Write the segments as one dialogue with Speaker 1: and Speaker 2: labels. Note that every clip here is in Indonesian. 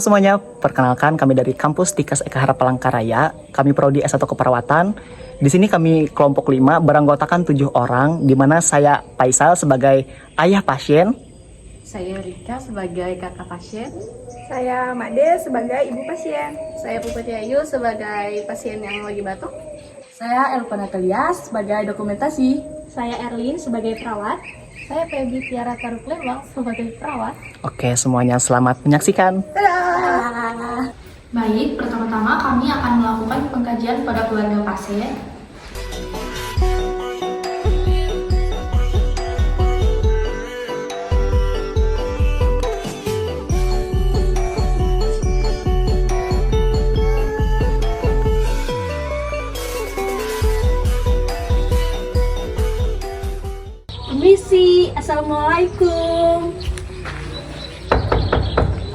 Speaker 1: semuanya, perkenalkan kami dari kampus Tikas Eka Palangkaraya. Kami prodi S1 Keperawatan. Di sini kami kelompok 5 beranggotakan 7 orang, di mana saya Faisal sebagai ayah pasien.
Speaker 2: Saya Rika sebagai kakak pasien.
Speaker 3: Saya Made sebagai ibu pasien.
Speaker 4: Saya Puput Yayu sebagai pasien yang lagi batuk.
Speaker 2: Saya Elva Natalia sebagai dokumentasi.
Speaker 3: Saya Erlin sebagai perawat.
Speaker 4: Saya Peggy Tiara Taruklembang sebagai perawat.
Speaker 1: Oke, semuanya selamat menyaksikan.
Speaker 4: Baik, pertama-tama kami akan melakukan pengkajian pada keluarga pasien.
Speaker 3: Permisi, assalamualaikum.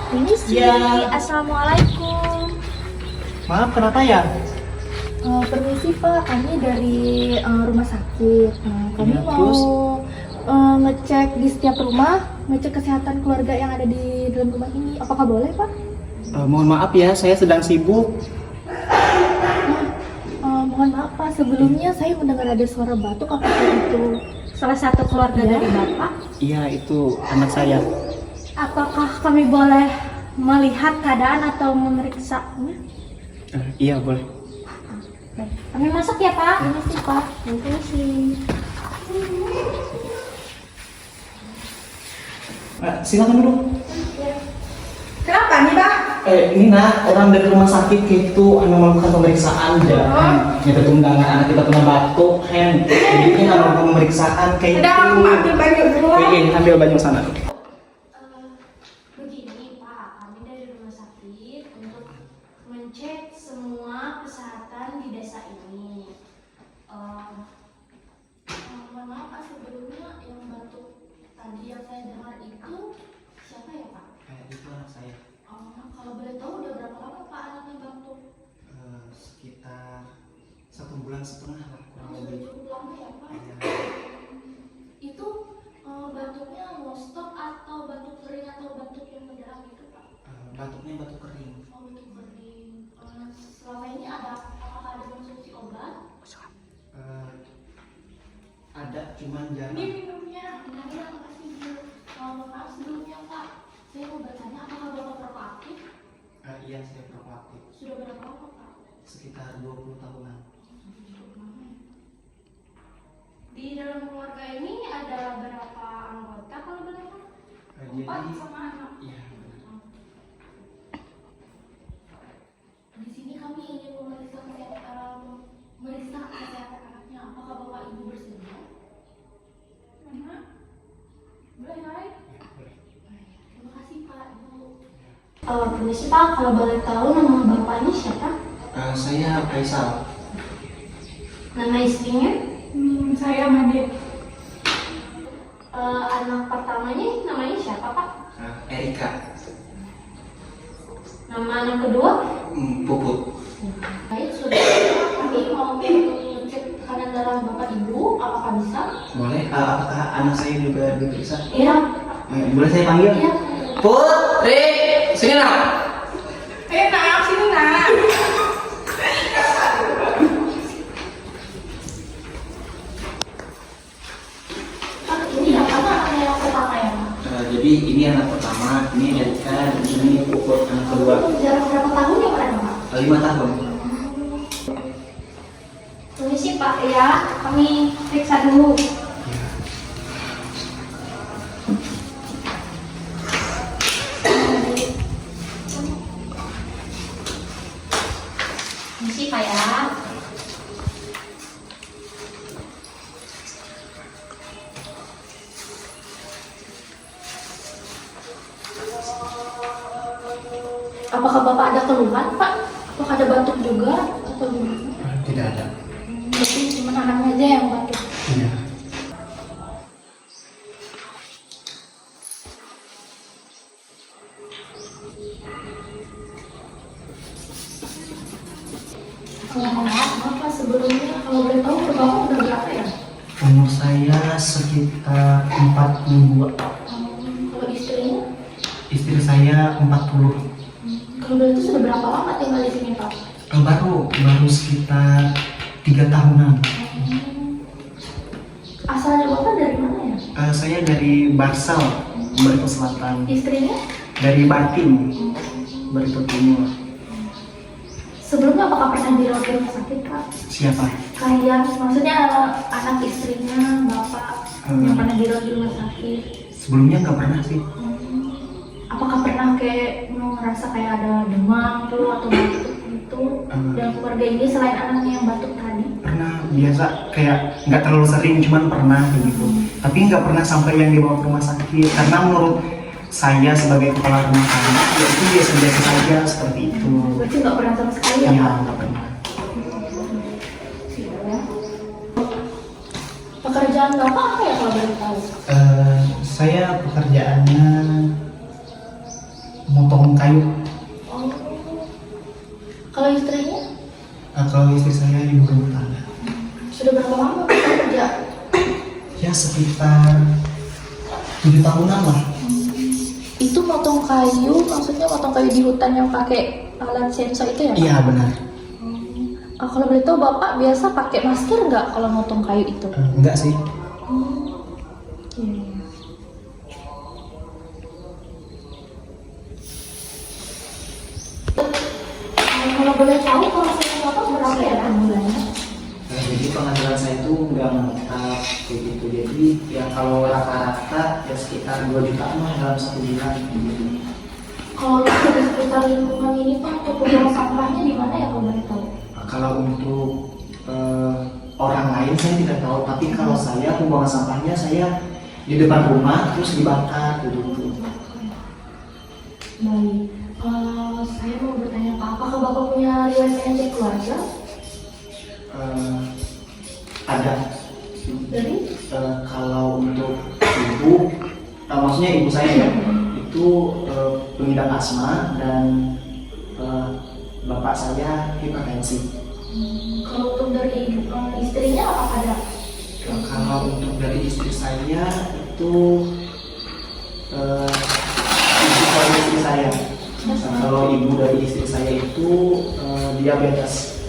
Speaker 3: Permisi, assalamualaikum.
Speaker 1: Maaf, kenapa ya?
Speaker 3: Permisi Pak, kami dari rumah sakit. Kami
Speaker 1: Ya,
Speaker 3: mau
Speaker 1: terus?
Speaker 3: ngecek di setiap rumah, ngecek kesehatan keluarga yang ada di dalam rumah ini. Apakah boleh Pak?
Speaker 1: Mohon maaf ya, saya sedang sibuk.
Speaker 3: Mohon maaf Pak, sebelumnya saya mendengar ada suara batuk. Apakah itu salah satu keluarga dari Bapak?
Speaker 1: Iya, itu anak saya.
Speaker 3: Apakah kami boleh melihat keadaan atau memeriksanya?
Speaker 1: Iya, boleh.
Speaker 3: Baik. Kami masuk ya Pak. Permisi Pak. Permisi.
Speaker 1: Silakan dulu.
Speaker 3: Kenapa nih Pak?
Speaker 1: Ini nak, orang dari rumah sakit gitu, melakukan pemeriksaan dan kita tundangan anak kita punya batuk, hand. Jadi kita melakukan pemeriksaan kayak gitu.
Speaker 3: ambil baju dulu.
Speaker 1: Ambil baju sana.
Speaker 4: Begini Pak, kami dari rumah sakit untuk mengecek semua kesehatan di desa ini. Mohon maaf Pak, sebelumnya yang batuk tadi yang saya dengar itu siapa ya Pak?
Speaker 1: Itu anak saya.
Speaker 4: Kalau boleh tahu udah berapa lama Pak anaknya batuk?
Speaker 1: Sekitar 1,5 bulan lah kurang
Speaker 4: Sudah
Speaker 1: lebih.
Speaker 4: cukup lama ya Pak?
Speaker 1: Iya.
Speaker 4: Itu batuknya mau stop atau batuk kering atau batuk yang mendalam gitu Pak?
Speaker 1: Batuknya batuk kering.
Speaker 4: Oh, batuk kering. Selama ini apakah ada konsumsi obat?
Speaker 1: Ada, cuman jarang.
Speaker 4: Ini minumnya. Nah, makasih Bu. Mohon maaf sebelumnya Pak. Saya mau bertanya apakah Bapak perokok aktif?
Speaker 1: Iya, saya perokok aktif.
Speaker 4: Sudah berapa lama Pak?
Speaker 1: Sekitar 20 tahunan.
Speaker 4: Di dalam keluarga ini ada berapa anggota kalau boleh tahu?
Speaker 1: Jadi,
Speaker 4: 4 sama anak.
Speaker 1: iya benar.
Speaker 4: Di sini kami ingin memeriksa kesehatan anaknya. Apakah Bapak Ibu bersedia? Boleh, Hai?
Speaker 1: Ya, boleh.
Speaker 4: Terima kasih Pak, Ibu. Permisi Pak, kalau boleh tahu nama Bapak ini siapa?
Speaker 1: Saya Faisal.
Speaker 4: Nama istrinya?
Speaker 3: Saya Made.
Speaker 4: Anak pertamanya namanya siapa Pak?
Speaker 1: Erika.
Speaker 4: Nama anak kedua?
Speaker 1: Puput.
Speaker 4: Baik, sudah. Kami mau cek tekanan darah Bapak Ibu, apakah bisa?
Speaker 1: Boleh. Apakah anak saya juga diperiksa?
Speaker 4: Iya.
Speaker 1: Boleh saya panggil?
Speaker 4: Iya.
Speaker 1: Put, sini nak.
Speaker 3: Nak, sini nak.
Speaker 4: Pak, ini yang mana anaknya yang pertama ya Pak?
Speaker 1: Jadi ini anak pertama, ini Erika, dan ini Puput anak kedua.
Speaker 4: Jarak berapa tahun ya Pak?
Speaker 1: 5 tahun.
Speaker 4: Permisi Pak ya, kami periksa dulu. Permisi Pak ya. Apakah Bapak ada keluhan Pak? Apakah ada batuk juga atau gimana?
Speaker 1: Tidak ada.
Speaker 4: Berarti cuma anaknya aja yang batuk.
Speaker 1: Iya.
Speaker 4: Maaf Pak, sebelumnya kalau boleh tahu umur Bapak udah berapa ya?
Speaker 1: Umur saya sekitar 40
Speaker 4: Kalau istrinya?
Speaker 1: Istri saya 40.
Speaker 3: Kalau boleh itu sudah berapa lama tinggal di sini Pak?
Speaker 1: Baru sekitar 3 tahunan.
Speaker 3: Asalnya Bapak dari mana ya?
Speaker 1: Saya dari Barsal, Barito Selatan.
Speaker 3: Istrinya?
Speaker 1: Dari Batim, Barito Timur.
Speaker 3: Sebelumnya apakah pernah dirawat di rumah sakit Pak?
Speaker 1: Siapa?
Speaker 3: Kayak maksudnya anak istrinya, Bapak yang pernah dirawat di rumah sakit.
Speaker 1: Sebelumnya nggak pernah sih.
Speaker 3: Apakah pernah kayak ngerasa kayak ada demam tuh atau batuk gitu dalam keluarga ini selain anaknya yang batuk tadi?
Speaker 1: Pernah, biasa kayak nggak terlalu sering, cuman pernah begitu. Tapi nggak pernah sampai yang dibawa ke rumah sakit. Karena menurut saya sebagai kepala rumah tangga, ya itu biasa-biasa saja seperti itu.
Speaker 3: Berarti nggak pernah sama sekali ya
Speaker 1: Iya,
Speaker 3: Pak?
Speaker 1: nggak pernah.
Speaker 3: Pekerjaan Bapak apa ya kalau boleh tahu?
Speaker 1: Saya pekerjaannya motong kayu.
Speaker 3: Oh. Kalau istrinya?
Speaker 1: Kalau istri saya ibu rumah tangga.
Speaker 3: Sudah berapa lama Bapak kerja?
Speaker 1: Ya sekitar 7 tahunan lah.
Speaker 3: Itu motong kayu, maksudnya motong kayu di hutan yang pakai alat sensor itu ya Pak?
Speaker 1: Iya benar.
Speaker 3: Kalau boleh tahu Bapak biasa pakai masker nggak kalau motong kayu itu?
Speaker 1: Enggak sih.
Speaker 3: Iya. Kalau boleh tahu penghasilan Bapak berapa ya per bulannya?
Speaker 1: Jadi penghasilan saya itu nggak menetap kayak gitu. Jadi ya kalau rata-rata ya sekitar 2 jutaan lah dalam 1 bulan gitu.
Speaker 3: Kalau di sekitar lingkungan ini Pak, untuk pembuang sampahnya di mana ya kalau boleh tahu?
Speaker 1: Kalau untuk orang lain saya tidak tahu, tapi kalau saya pembuangan sampahnya saya di depan rumah terus dibakar gitu.
Speaker 3: Baik. Saya mau bertanya Pak, apakah Bapak punya riwayat penyakit keluarga?
Speaker 1: Ada.
Speaker 3: Dari?
Speaker 1: Kalau untuk ibu, maksudnya ibu saya ya, itu pengidap asma dan bapak saya hipertensi.
Speaker 3: Kalau untuk dari istrinya apakah ada?
Speaker 1: Kalau untuk dari istri saya itu ibu dari istri saya. Kalau ibu dari istri saya itu diabetes.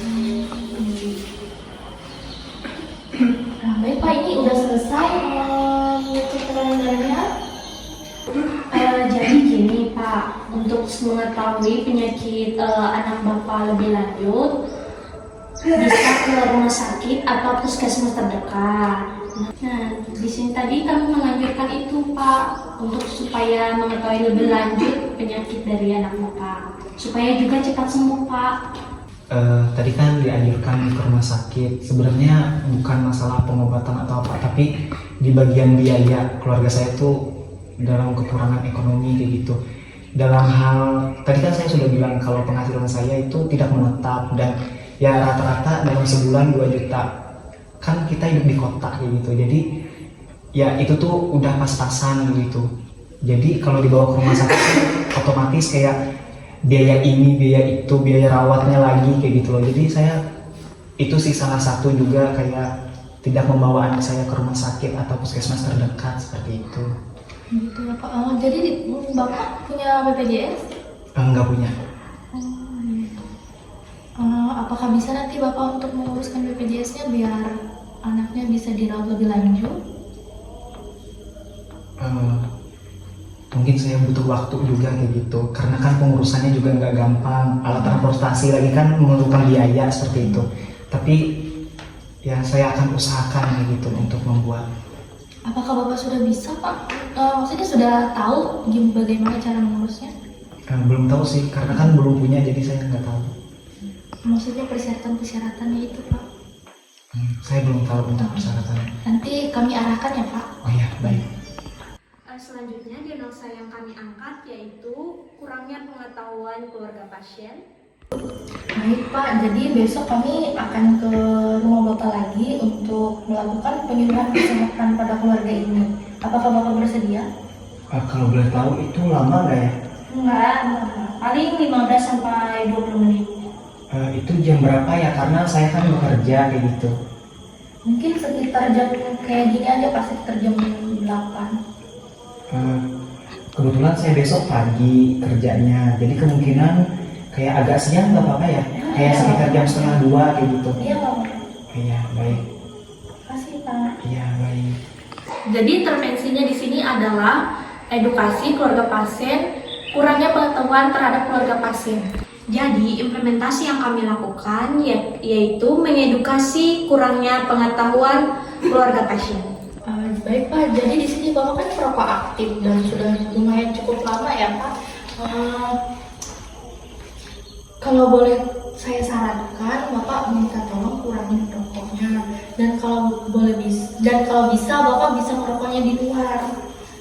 Speaker 3: Nah, baik Pak, ini udah selesai keterangannya.
Speaker 4: Jadi gini Pak, untuk mengetahui penyakit anak Bapak lebih lanjut, bisa ke rumah sakit atau puskesmas terdekat. Nah, di sini tadi kami menganjurkan itu Pak, untuk supaya mengetahui lebih lanjut penyakit dari anak Bapak, supaya juga cepat sembuh Pak.
Speaker 1: Tadi kan dianjurkan ke rumah sakit. Sebenarnya bukan masalah pengobatan atau apa, tapi di bagian biaya keluarga saya itu dalam kekurangan ekonomi kayak gitu. Dalam hal tadi kan saya sudah bilang kalau penghasilan saya itu tidak menetap dan ya rata-rata dalam sebulan 2 juta. Kan kita hidup di kota kayak gitu. Jadi ya itu tuh udah pas-pasan gitu. Jadi kalau dibawa ke rumah sakit otomatis kayak biaya ini, biaya itu, biaya rawatnya lagi kayak gitu loh. Jadi saya itu sih salah satu juga kayak tidak membawa anak saya ke rumah sakit atau puskesmas terdekat seperti itu.
Speaker 3: Gitu ya Pak. Jadi Bapak punya BPJS?
Speaker 1: Enggak punya.
Speaker 3: Apakah bisa nanti Bapak untuk menguruskan BPJS-nya biar anaknya bisa dirawat lebih lanjut?
Speaker 1: Mungkin saya butuh waktu juga kayak gitu, karena kan pengurusannya juga nggak gampang, alat transportasi lagi kan memerlukan biaya seperti itu. Tapi ya saya akan usahakan kayak gitu untuk membuat.
Speaker 3: Apakah Bapak sudah bisa Pak? Maksudnya sudah tahu bagaimana cara mengurusnya?
Speaker 1: Belum tahu sih, karena kan belum punya, jadi saya nggak tahu.
Speaker 3: Maksudnya persyaratan-persyaratannya itu Pak?
Speaker 1: Saya belum tahu untuk persyaratannya.
Speaker 3: Nanti kami arahkan ya Pak.
Speaker 1: Oh iya, baik.
Speaker 4: Selanjutnya diagnosa yang kami angkat yaitu kurangnya pengetahuan keluarga pasien.
Speaker 3: Baik Pak, jadi besok kami akan ke rumah Bapak lagi untuk melakukan penyuluhan kesehatan pada keluarga ini. Apakah Bapak bersedia?
Speaker 1: Kalau boleh tahu itu lama nggak ya?
Speaker 4: Enggak, paling 15 sampai 20 menit.
Speaker 1: Itu jam berapa ya? Karena saya kan bekerja kayak gitu.
Speaker 3: Mungkin sekitar jam kayak gini aja Pak, sekitar jam 8.
Speaker 1: Kebetulan saya besok pagi kerjanya, jadi kemungkinan Kayak agak siang nggak apa-apa ya? Kayak sekitar jam setengah 2 kayak gitu.
Speaker 3: Iya nggak apa-apa.
Speaker 1: Iya baik.
Speaker 3: Kasih Pak.
Speaker 1: Iya baik.
Speaker 4: Jadi intervensinya di sini adalah edukasi keluarga pasien, kurangnya pengetahuan terhadap keluarga pasien. Jadi implementasi yang kami lakukan yaitu mengedukasi kurangnya pengetahuan keluarga pasien.
Speaker 3: Baik Pak, jadi di sini Bapak kan perokok aktif dan sudah lumayan cukup lama ya Pak. Kalau boleh saya sarankan, Bapak minta tolong kurangin rokoknya. Dan kalau bisa Bapak bisa merokoknya di luar.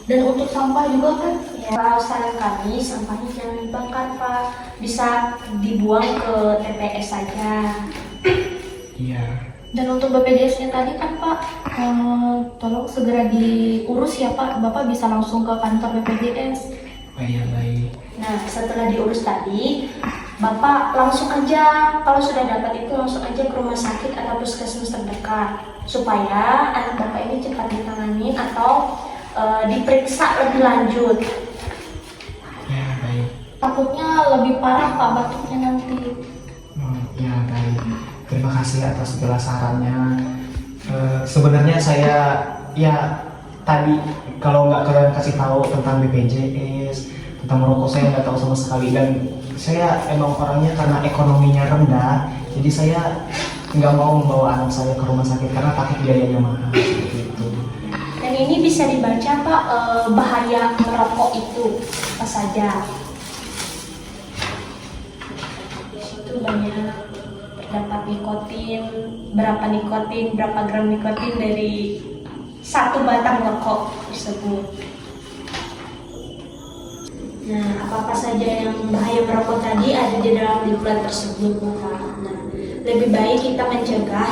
Speaker 3: Dan untuk sampah juga kan.
Speaker 4: Kalau saran kami, sampahnya jangan dibakar Pak, bisa dibuang ke TPS saja.
Speaker 1: Iya.
Speaker 3: Dan untuk BPJS-nya tadi kan Pak, tolong segera diurus ya Pak. Bapak bisa langsung ke kantor BPJS.
Speaker 1: Baik baik.
Speaker 4: Nah, setelah diurus tadi, Bapak langsung aja, kalau sudah dapat itu langsung aja ke rumah sakit atau puskesmas terdekat, supaya anak Bapak ini cepat ditangani atau diperiksa lebih lanjut.
Speaker 1: Ya baik.
Speaker 3: Takutnya lebih parah Pak batuknya nanti.
Speaker 1: Ya baik. Terima kasih atas segala sarannya. Sebenarnya saya ya tadi kalau nggak kalian kasih tahu tentang BPJS, tentang merokok saya nggak tahu sama sekali, dan saya emang orangnya karena ekonominya rendah, jadi saya nggak mau membawa anak saya ke rumah sakit karena takut biayanya mahal seperti itu.
Speaker 4: Dan ini bisa dibaca Pak, bahaya merokok itu apa saja. Di situ banyak terdapat nikotin, berapa gram nikotin dari satu batang rokok tersebut. Nah, apa-apa saja yang bahaya merokok tadi ada di dalam leaflet tersebut, Bapak. Nah, lebih baik kita mencegah